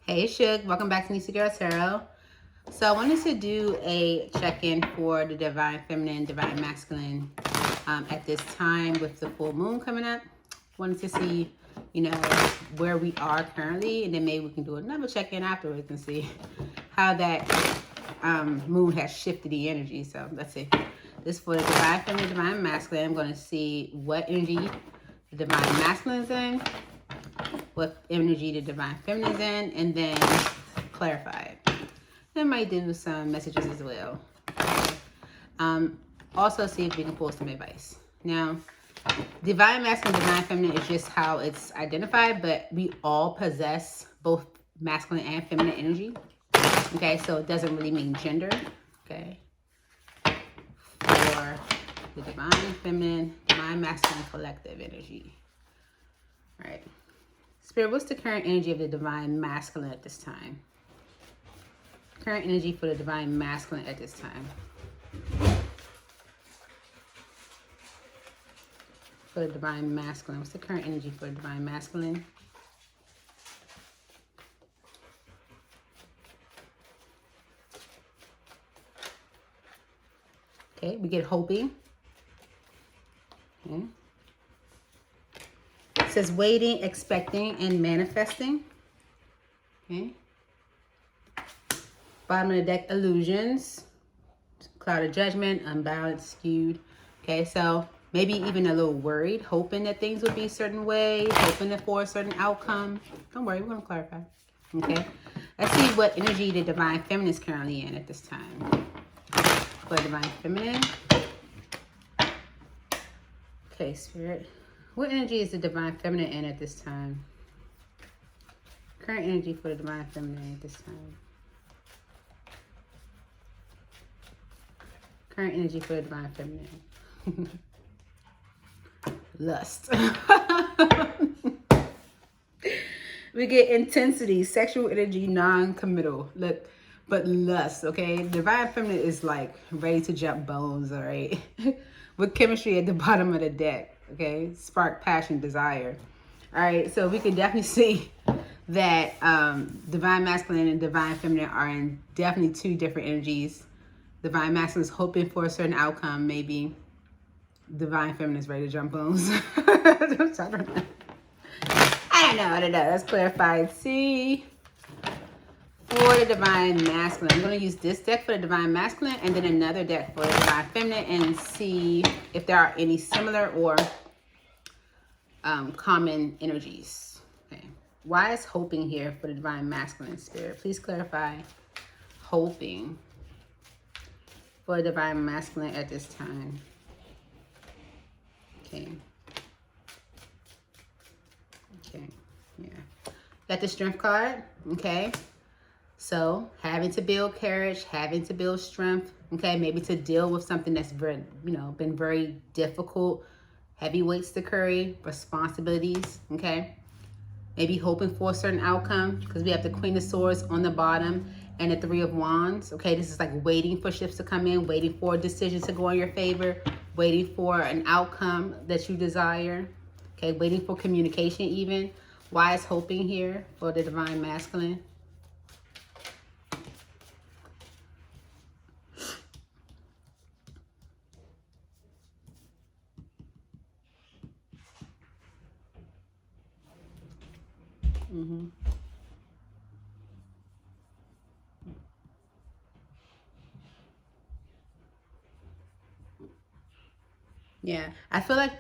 Hey Shug, welcome back to Neesie Girl Tarot. So I wanted to do a check-in for the Divine Feminine, Divine Masculine at this time with the full moon coming up. Wanted to see, where we are currently, and then maybe we can do another check-in afterwards and see how that moon has shifted the energy. So let's see. This for the Divine Feminine, Divine Masculine. I'm going to see what energy the Divine Masculine is in, what energy the Divine Feminine is in, and then clarify it. I might do some messages as well. Also see if we can pull some advice. Now, Divine Masculine, Divine Feminine is just how it's identified, but we all possess both masculine and feminine energy. Okay, so it doesn't really mean gender. Okay. For the Divine Feminine, Divine Masculine collective energy. All right. Spirit, what's the current energy of the Divine Masculine at this time? Current energy for the Divine Masculine at this time. For the Divine Masculine. What's the current energy for the Divine Masculine? Okay, we get hoping. Okay. It says waiting, expecting, and manifesting. Okay. Bottom of the deck, illusions. Cloud of judgment, unbalanced, skewed. Okay, so maybe even a little worried, hoping that things would be a certain way, hoping for a certain outcome. Don't worry, we're going to clarify. Okay. Let's see what energy the Divine Feminine is currently in at this time. For Divine Feminine. Okay, Spirit. What energy is the Divine Feminine in at this time? Current energy for the Divine Feminine at this time. Current energy for the Divine Feminine. Lust. We get intensity, sexual energy, non-committal. Look, but lust, okay? Divine Feminine is like ready to jump bones, all right? With chemistry at the bottom of the deck, okay? Spark, passion, desire. All right, so we can definitely see that Divine Masculine and Divine Feminine are in definitely two different energies. Divine Masculine is hoping for a certain outcome, maybe. Divine Feminine is ready to jump bones. I don't know. Let's clarify. See, for the Divine Masculine, I'm going to use this deck for the Divine Masculine and then another deck for the Divine Feminine and see if there are any similar or common energies. Okay. Why is hoping here for the Divine Masculine, Spirit? Please clarify hoping for the Divine Masculine at this time. Okay. Okay. Yeah. Got the Strength card. Okay. So having to build courage, having to build strength. Okay. Maybe to deal with something that's very, been very difficult. Heavy weights to carry, responsibilities. Okay. Maybe hoping for a certain outcome because we have the Queen of Swords on the bottom and the Three of Wands. Okay, this is like waiting for shifts to come in, waiting for a decision to go in your favor, waiting for an outcome that you desire. Okay, waiting for communication even. Why is hoping here for the Divine Masculine? Yeah, I feel like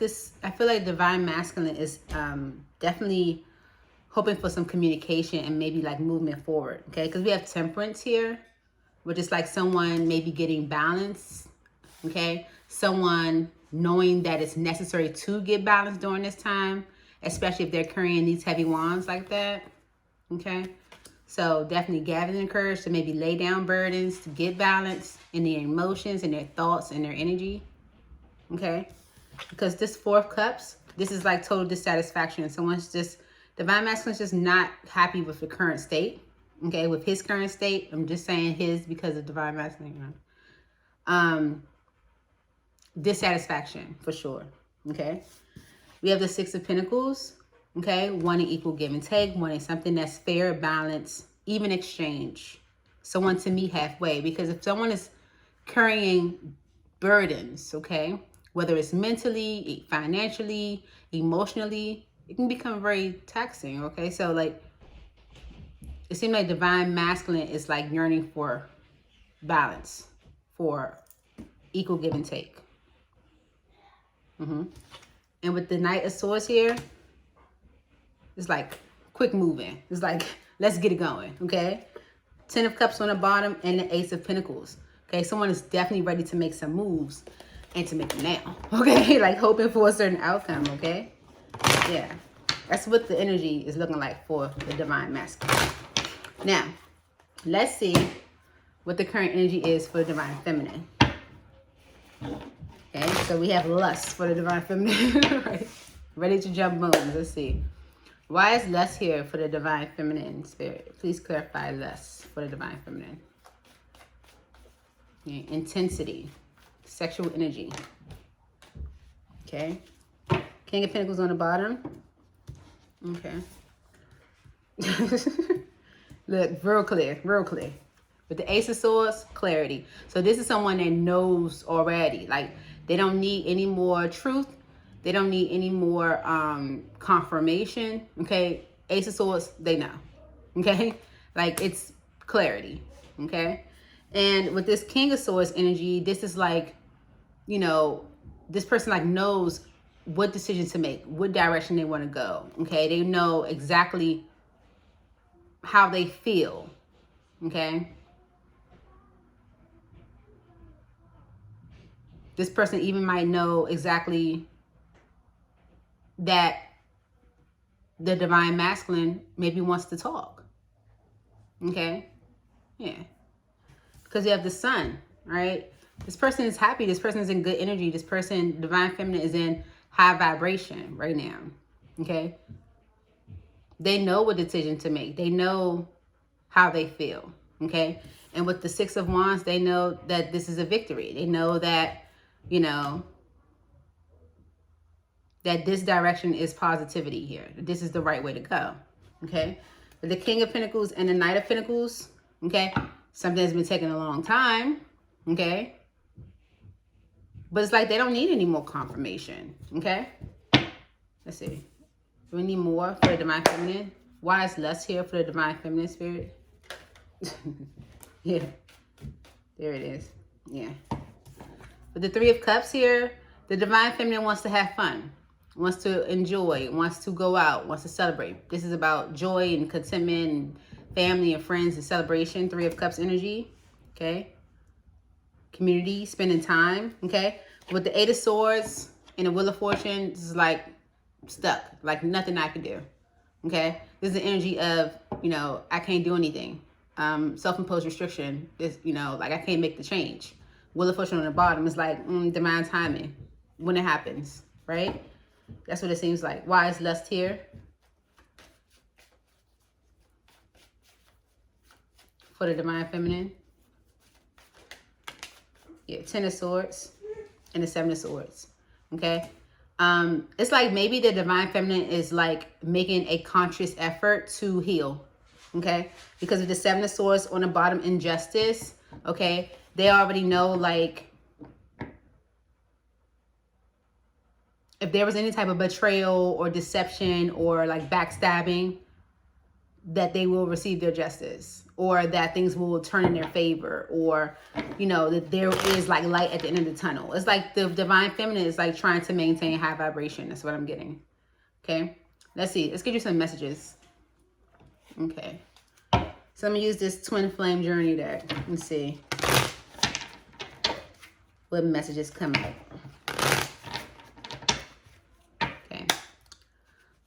Divine Masculine is definitely hoping for some communication and maybe like movement forward. Okay, because we have Temperance here, which is like someone maybe getting balance. Okay, someone knowing that it's necessary to get balance during this time, especially if they're carrying these heavy wands like that. Okay, so definitely gathering courage to maybe lay down burdens, to get balance in their emotions and their thoughts and their energy. Okay, because this Four of Cups, this is like total dissatisfaction. Someone's just, Divine Masculine's just not happy with the current state. Okay, with his current state. I'm just saying his because of Divine Masculine. Dissatisfaction for sure. Okay, we have the Six of Pentacles. Okay, wanting equal give and take, wanting something that's fair, balanced, even exchange, someone to meet halfway. Because if someone is carrying burdens, okay, whether it's mentally, financially, emotionally, it can become very taxing, okay? So like, it seems like divine masculine is like yearning for balance, for equal give and take. And with the Knight of Swords here, it's like quick moving. It's like, let's get it going, okay? 10 of Cups on the bottom and the Ace of Pentacles. Okay, someone is definitely ready to make some moves and to make them now, okay? Like hoping for a certain outcome, okay? Yeah, that's what the energy is looking like for the divine masculine. Now, let's see what the current energy is for the divine feminine. Okay, so we have lust for the divine feminine, right? Ready to jump moons. Let's see. Why is lust here for the divine feminine spirit? Please clarify lust for the divine feminine. Okay. Intensity, sexual energy. Okay. King of Pentacles on the bottom. Okay. Look, real clear, real clear. With the Ace of Swords, clarity. So this is someone that knows already. Like, they don't need any more truth. They don't need any more confirmation. Okay? Ace of Swords, they know. Okay? Like, it's clarity. Okay? And with this King of Swords energy, this is like, you know, this person like knows what decision to make, what direction they want to go. Okay? They know exactly how they feel. Okay? This person even might know exactly that the divine masculine maybe wants to talk. Okay? Yeah. Because you have the Sun, right? This person is happy. This person is in good energy. This person, divine feminine, is in high vibration right now. Okay? They know what decision to make. They know how they feel. Okay? And with the Six of Wands, they know that this is a victory. They know that, you know, that this direction is positivity here. This is the right way to go. Okay? With the King of Pentacles and the Knight of Pentacles, okay? Something that's been taking a long time, okay? But it's like they don't need any more confirmation, okay? Let's see. Do we need more for the divine feminine? Why is less here for the divine feminine spirit? Yeah. There it is. Yeah. With the Three of Cups here, the divine feminine wants to have fun, wants to enjoy, wants to go out, wants to celebrate. This is about joy and contentment and family and friends and celebration. Three of Cups energy, okay? Community, spending time, okay? With the Eight of Swords and the Wheel of Fortune, this is like stuck, like nothing I can do, okay? This is the energy of, you know, I can't do anything. Self-imposed restriction, is, you know, like I can't make the change. Wheel of Fortune on the bottom is like divine timing when it happens, right? That's what it seems like. Why is lust here? For the divine feminine. Yeah, 10 of Swords and the 7 of Swords. Okay? It's like maybe the divine feminine is like making a conscious effort to heal. Okay? Because of the 7 of Swords on the bottom, injustice. Okay? They already know, like, if there was any type of betrayal or deception or like backstabbing, that they will receive their justice, or that things will turn in their favor, or, you know, that there is like light at the end of the tunnel. It's like the divine feminine is like trying to maintain high vibration. That's what I'm getting. Okay. Let's see. Let's get you some messages. Okay. So I'm going to use this twin flame journey deck. Let's see what messages come out.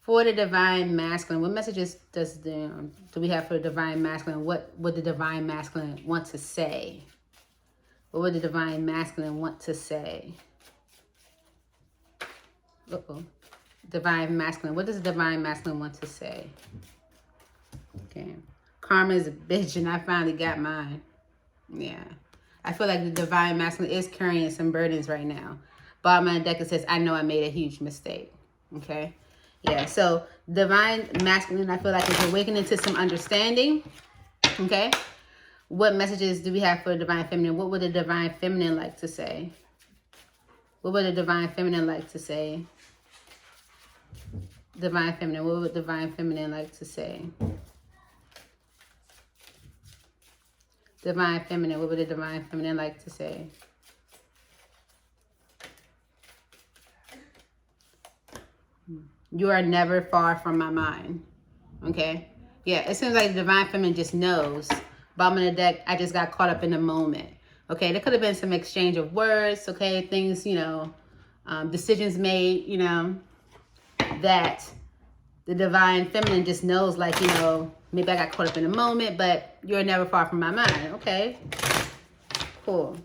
For the divine masculine, what messages do we have for the divine masculine? What would the divine masculine want to say? What would the divine masculine want to say? Uh-oh. Divine masculine. What does the divine masculine want to say? Okay. Karma is a bitch and I finally got mine. Yeah. I feel like the divine masculine is carrying some burdens right now. Bottom of the deck, it says, I know I made a huge mistake. Okay. Yeah, so divine masculine, I feel like, is awakening to some understanding. Okay? What messages do we have for the Divine Feminine? What would the Divine Feminine like to say? What would the Divine Feminine like to say? Divine Feminine, what would Divine Feminine like to say? Divine Feminine, what would the Divine Feminine like to say? You are never far from my mind. Okay? Yeah, it seems like the Divine Feminine just knows. Bottom of the deck, I just got caught up in the moment. Okay, there could have been some exchange of words. Okay, things, you know, decisions made, you know, that the Divine Feminine just knows, like, you know, maybe I got caught up in the moment, but you're never far from my mind. Okay, cool.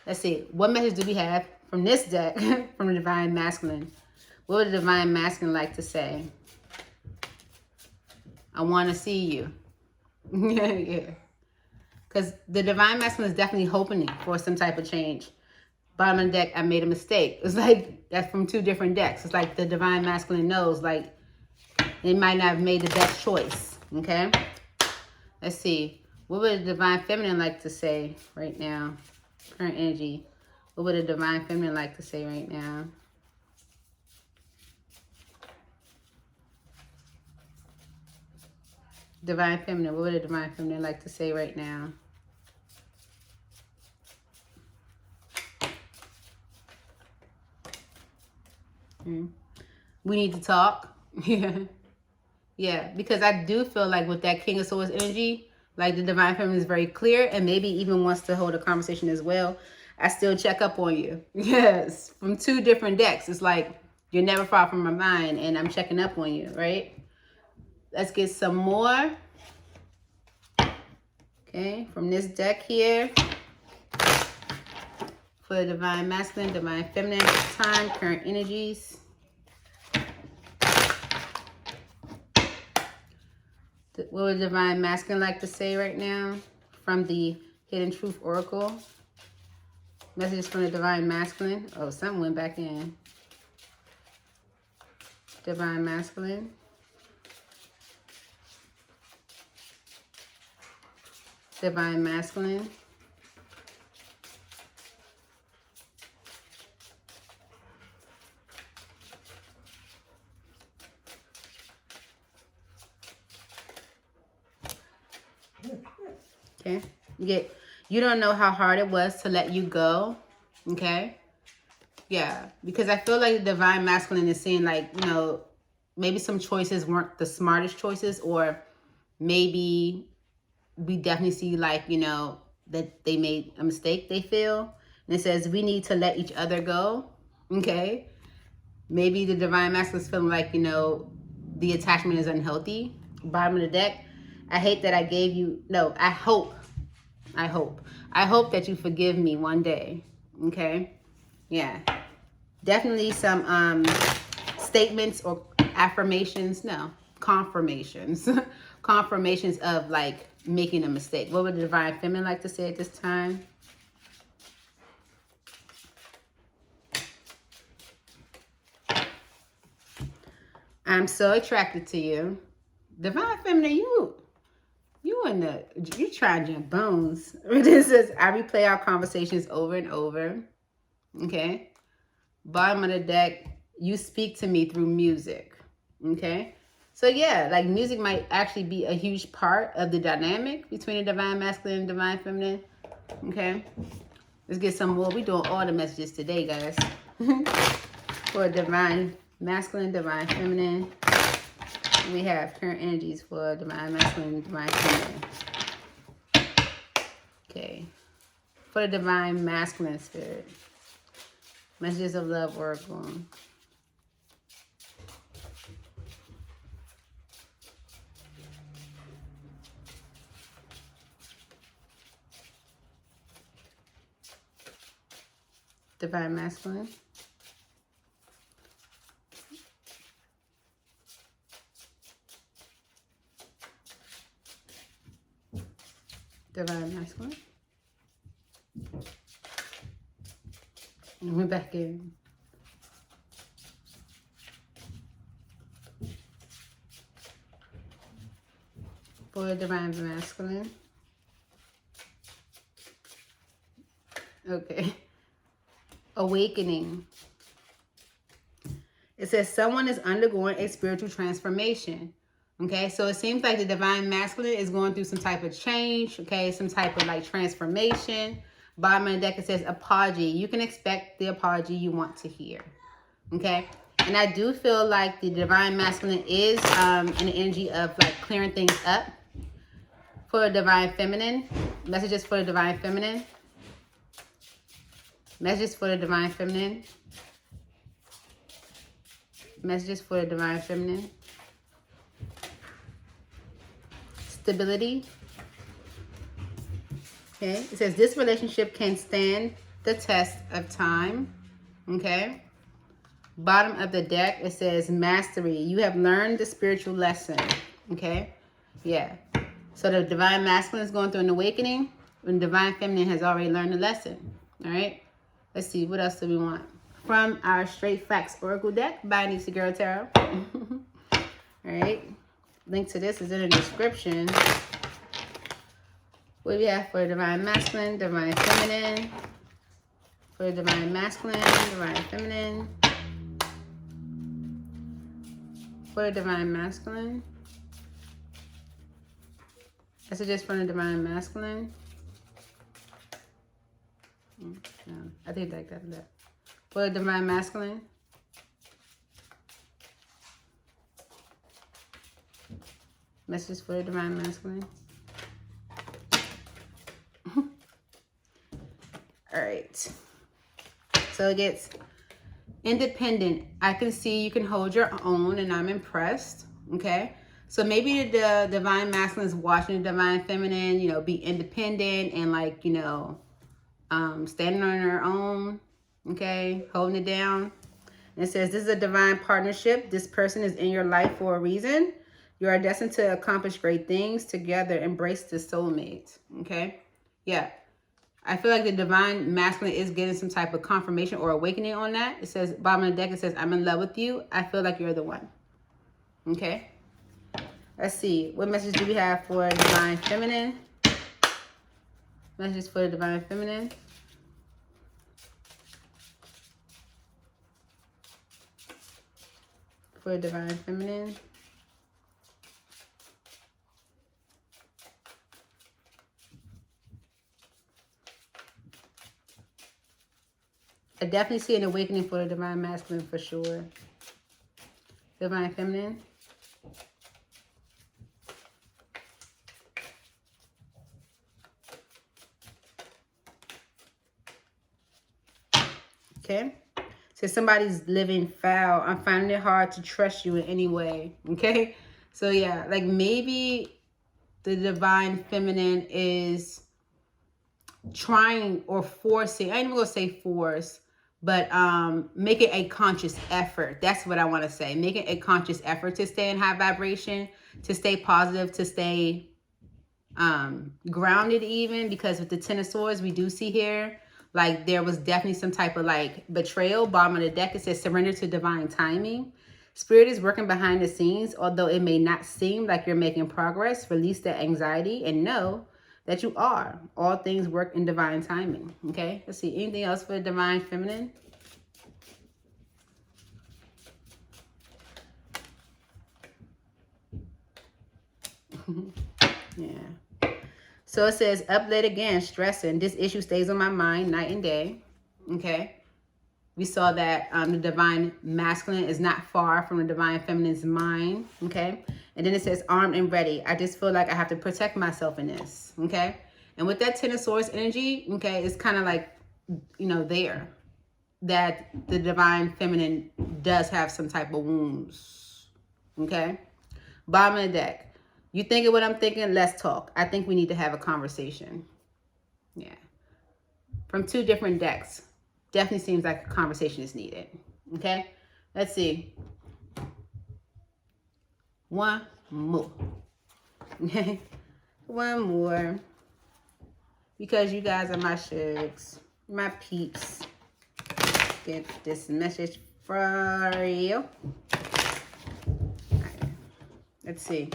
Let's see. What message do we have from this deck from the Divine Masculine? What would the Divine Masculine like to say? I want to see you. Yeah. Because the Divine Masculine is definitely hoping for some type of change. Bottom of the deck, I made a mistake. It's like, that's from two different decks. It's like the Divine Masculine knows, like, they might not have made the best choice. Okay? Let's see. What would the Divine Feminine like to say right now? Current energy. What would the Divine Feminine like to say right now? Divine Feminine. What would the Divine Feminine like to say right now? We need to talk. Yeah. Yeah, because I do feel like with that King of Swords energy, like the Divine Feminine is very clear and maybe even wants to hold a conversation as well. I still check up on you. Yes, from two different decks. It's like, you're never far from my mind and I'm checking up on you, right? Let's get some more. Okay, from this deck here. For the Divine Masculine, Divine Feminine at this time, current energies. What would Divine Masculine like to say right now from the Hidden Truth Oracle? Messages from the Divine Masculine. Oh, something went back in. Divine Masculine. Divine Masculine. Okay, you don't know how hard it was to let you go. Okay, yeah, because I feel like the Divine Masculine is saying, like, you know, maybe some choices weren't the smartest choices, or maybe we definitely see, like, you know, that they made a mistake, they feel. And it says we need to let each other go. Okay, maybe the Divine Masculine is feeling like, you know, the attachment is unhealthy. Bottom of the deck. I hate that I gave you, no, I hope that you forgive me one day. Okay? Yeah. Definitely some statements or affirmations, no, confirmations. Confirmations of, like, making a mistake. What would the Divine Feminine like to say at this time? I'm so attracted to you. Divine Feminine, you tried your bones. This is, I replay our conversations over and over. Okay. Bottom of the deck, you speak to me through music. Okay. So yeah, like, music might actually be a huge part of the dynamic between the Divine Masculine and Divine Feminine. Okay. Let's get some more. We're doing all the messages today, guys. For Divine Masculine, Divine Feminine. We have current energies for Divine Masculine, Divine Feminine. Okay. For the Divine Masculine Spirit. Messages of Love Oracle. Divine Masculine. Divine Masculine. And we're back in. For the Divine Masculine. Okay. Awakening. It says someone is undergoing a spiritual transformation. Okay, so it seems like the Divine Masculine is going through some type of change. Okay, some type of like transformation. Bottom of the deck, it says apology. You can expect the apology you want to hear. Okay, and I do feel like the Divine Masculine is in the energy of like clearing things up. For the Divine Feminine, messages for the Divine Feminine. Messages for the Divine Feminine. Messages for the Divine Feminine. Stability. Okay, it says this relationship can stand the test of time. Okay. Bottom of the deck, it says mastery. You have learned the spiritual lesson. Okay. Yeah. So the Divine Masculine is going through an awakening, and the Divine Feminine has already learned the lesson. All right. Let's see. What else do we want? From our Straight Facts Oracle deck by Neesie Girl Tarot. All right. Link to this is in the description. What do we have for the Divine Masculine, Divine Feminine? For the Divine Masculine, Divine Feminine. For the Divine Masculine. Messages from the Divine Masculine. No, I think that got that. For the Divine Masculine. Messages for the Divine Masculine. All right. So it gets independent. I can see you can hold your own, and I'm impressed. Okay. So maybe the Divine Masculine is watching the Divine Feminine, you know, be independent and like, you know, standing on her own. Okay. Holding it down. And it says this is a divine partnership. This person is in your life for a reason. You are destined to accomplish great things together. Embrace the soulmate. Okay. Yeah. I feel like the Divine Masculine is getting some type of confirmation or awakening on that. It says, bottom of the deck, it says, I'm in love with you. I feel like you're the one. Okay. Let's see. What message do we have for Divine Feminine? Messages for the Divine Feminine. For Divine Feminine. I definitely see an awakening for the Divine Masculine for sure. Divine Feminine. Okay. So somebody's living foul. I'm finding it hard to trust you in any way. Okay. So yeah, like maybe the Divine Feminine is trying or forcing, I ain't even gonna say force, but making a conscious effort. That's what I want to say. Making a conscious effort to stay in high vibration, to stay positive, to stay grounded even, because with the Ten of Swords, we do see here, like there was definitely some type of like betrayal. Bottom of the deck, it says surrender to divine timing. Spirit is working behind the scenes, although it may not seem like you're making progress. Release that anxiety and know that you are. All things work in divine timing. Okay, let's see. Anything else for the Divine Feminine? Yeah. So it says, up late again, stressing. This issue stays on my mind night and day. Okay. We saw that the Divine Masculine is not far from the Divine Feminine's mind. Okay. And then it says, armed and ready. I just feel like I have to protect myself in this. Okay. And with that Ten of Swords energy, okay, it's kind of like, you know, there. That the Divine Feminine does have some type of wounds. Okay. Bottom of the deck. You thinking what I'm thinking? Let's talk. I think we need to have a conversation. Yeah. From two different decks. Definitely seems like a conversation is needed. Okay. Let's see. One more. Okay. One more. Because you guys are my shugs. My peeps. Get this message for you. All right. Let's see.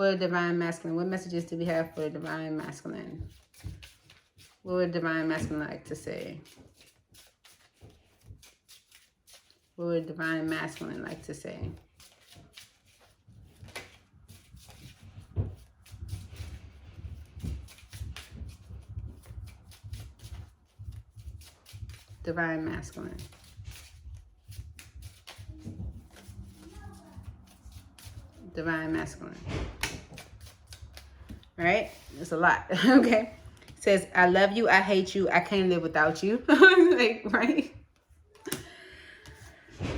For the Divine Masculine, what messages do we have for the Divine Masculine? What would Divine Masculine like to say? What would Divine Masculine like to say? Divine Masculine. Divine Masculine. All right, it's a lot. Okay. It says, I love you, I hate you, I can't live without you. Like, right?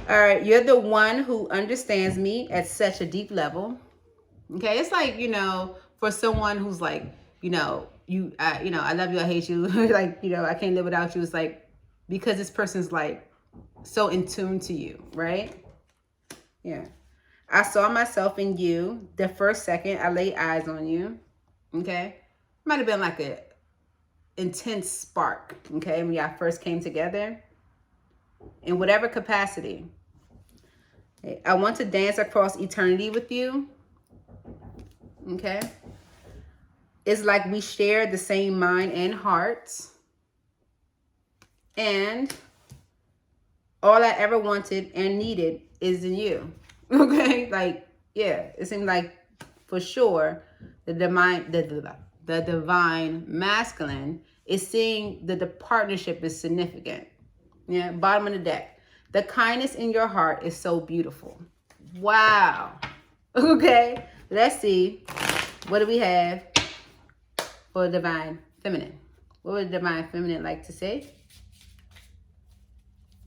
All right, you're the one who understands me at such a deep level. Okay, it's like, you know, for someone who's like, you know, I love you, I hate you, like, you know, I can't live without you. It's like, because this person's like so in tune to you, right? Yeah. I saw myself in you the first second I laid eyes on you. Okay. Might have been like a intense spark, okay, when y'all first came together. In whatever capacity. I want to dance across eternity with you. Okay. It's like we share the same mind and heart. And all I ever wanted and needed is in you. Okay. Like, yeah, it seemed like for sure the divine masculine is seeing that the partnership is significant. Yeah. Bottom of the deck. The kindness in your heart is so beautiful. Wow. Okay. Let's see. What do we have for Divine Feminine? What would Divine Feminine like to say?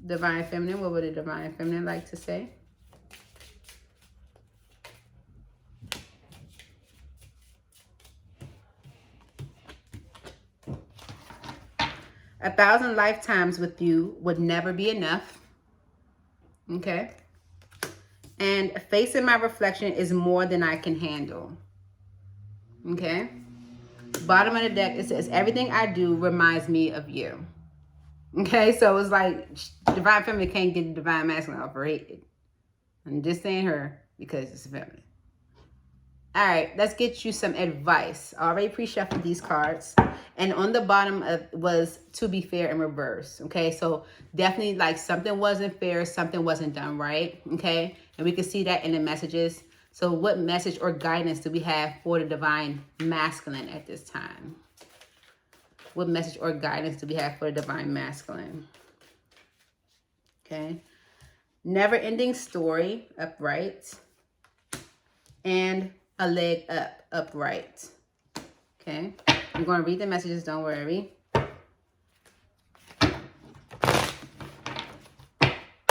Divine Feminine. What would a Divine Feminine like to say? A 1,000 lifetimes with you would never be enough. Okay. And facing my reflection is more than I can handle. Okay. Bottom of the deck, it says, everything I do reminds me of you. Okay. So it's like Divine Feminine can't get the Divine Masculine operated. I'm just saying her because it's feminine. All right, let's get you some advice. I already pre-shuffled these cards. And on the bottom was to be fair in reverse. Okay, so definitely like something wasn't fair, something wasn't done right. Okay, and we can see that in the messages. So what message or guidance do we have for the Divine Masculine at this time? What message or guidance do we have for the Divine Masculine? Okay, never-ending story, upright. And a leg up, upright. Okay. I'm going to read the messages, don't worry.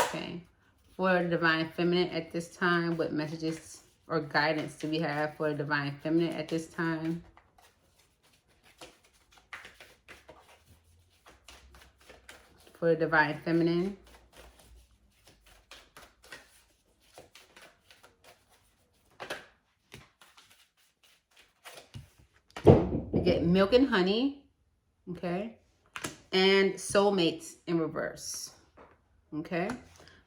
Okay. For the Divine Feminine at this time, what messages or guidance do we have for the Divine Feminine at this time? For the Divine Feminine. Get milk and honey, okay, and soulmates in reverse, okay.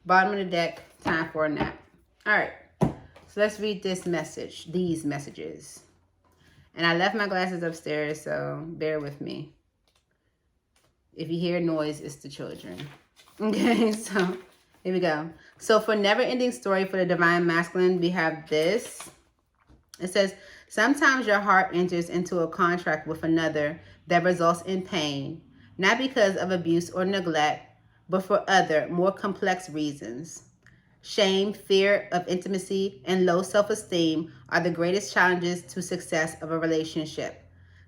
Bottom of the deck, time for a nap. All right, so let's read this message, these messages. And I left my glasses upstairs, so bear with me. If you hear noise, it's the children. Okay, so here we go. So for never-ending story for the Divine Masculine, we have this. It says, sometimes your heart enters into a contract with another that results in pain, not because of abuse or neglect, but for other, more complex reasons. Shame, fear of intimacy, and low self-esteem are the greatest challenges to success of a relationship.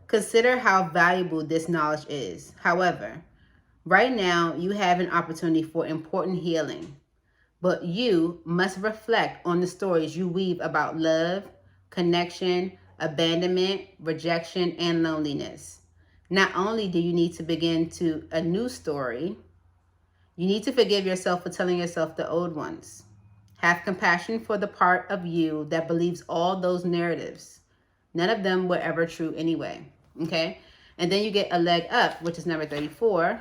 Consider how valuable this knowledge is. However, right now you have an opportunity for important healing, but you must reflect on the stories you weave about love, connection, abandonment, rejection, and loneliness. Not only do you need to begin to a new story, you need to forgive yourself for telling yourself the old ones. Have compassion for the part of you that believes all those narratives. None of them were ever true anyway. Okay? And then you get a leg up, which is number 34.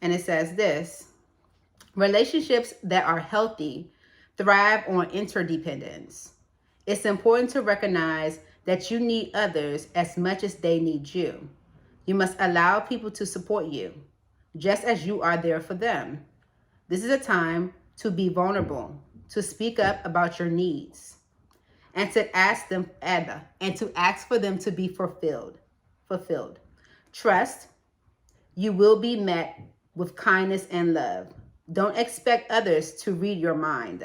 And it says this: relationships that are healthy thrive on interdependence. It's important to recognize that you need others as much as they need you. You must allow people to support you, just as you are there for them. This is a time to be vulnerable, to speak up about your needs, and to ask them and to ask for them to be fulfilled. Trust, you will be met with kindness and love. Don't expect others to read your mind.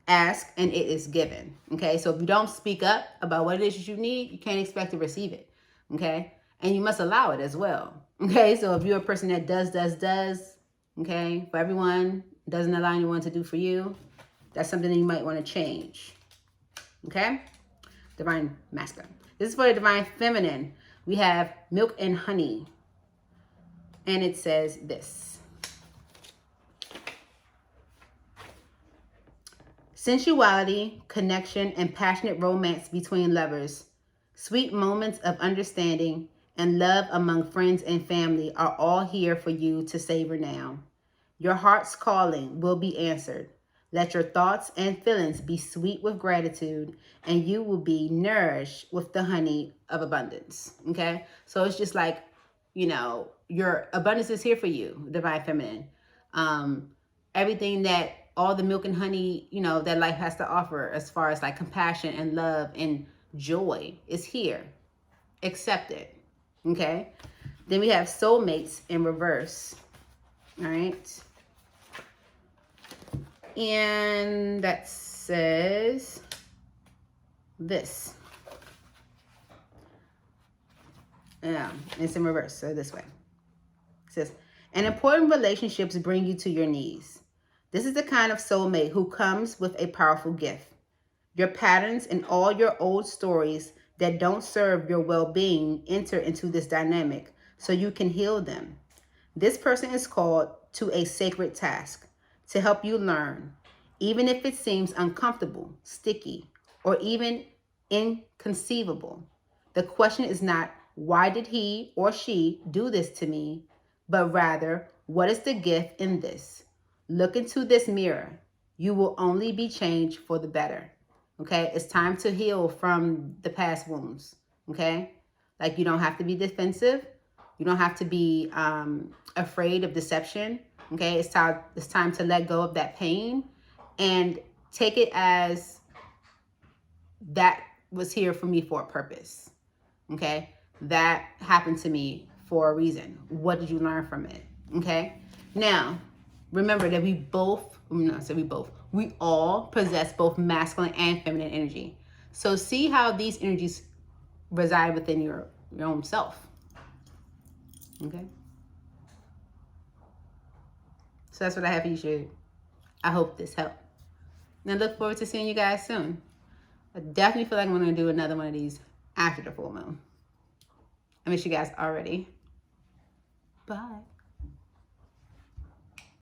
Ask and it is given. Okay, so if you don't speak up about what it is you need, you can't expect to receive it. Okay, and you must allow it as well. Okay, so if you're a person that does, okay, for everyone, doesn't allow anyone to do for you, that's something that you might want to change. Okay, divine masculine. This is for the divine feminine. We have milk and honey, and it says this: sensuality, connection, and passionate romance between lovers, sweet moments of understanding, and love among friends and family are all here for you to savor now. Your heart's calling will be answered. Let your thoughts and feelings be sweet with gratitude, and you will be nourished with the honey of abundance. Okay? So it's just like, you know, your abundance is here for you, divine feminine. Everything that all the milk and honey, you know, that life has to offer as far as like compassion and love and joy is here. Accept it. Okay? Then we have soulmates in reverse. All right? And that says this. Yeah, it's in reverse, so this way. It says, and important relationships bring you to your knees. This is the kind of soulmate who comes with a powerful gift. Your patterns and all your old stories that don't serve your well-being enter into this dynamic so you can heal them. This person is called to a sacred task to help you learn, even if it seems uncomfortable, sticky, or even inconceivable. The question is not, why did he or she do this to me? But rather, what is the gift in this? Look into this mirror. You will only be changed for the better. Okay? It's time to heal from the past wounds. Okay? Like, you don't have to be defensive. You don't have to be afraid of deception. Okay? It's time to let go of that pain and take it as that was here for me for a purpose. Okay? That happened to me for a reason. What did you learn from it? Okay? Now, remember that we all possess both masculine and feminine energy. So see how these energies reside within your own self. Okay? So that's what I have for you, Shade. I hope this helped. And I look forward to seeing you guys soon. I definitely feel like I'm going to do another one of these after the full moon. I miss you guys already. Bye.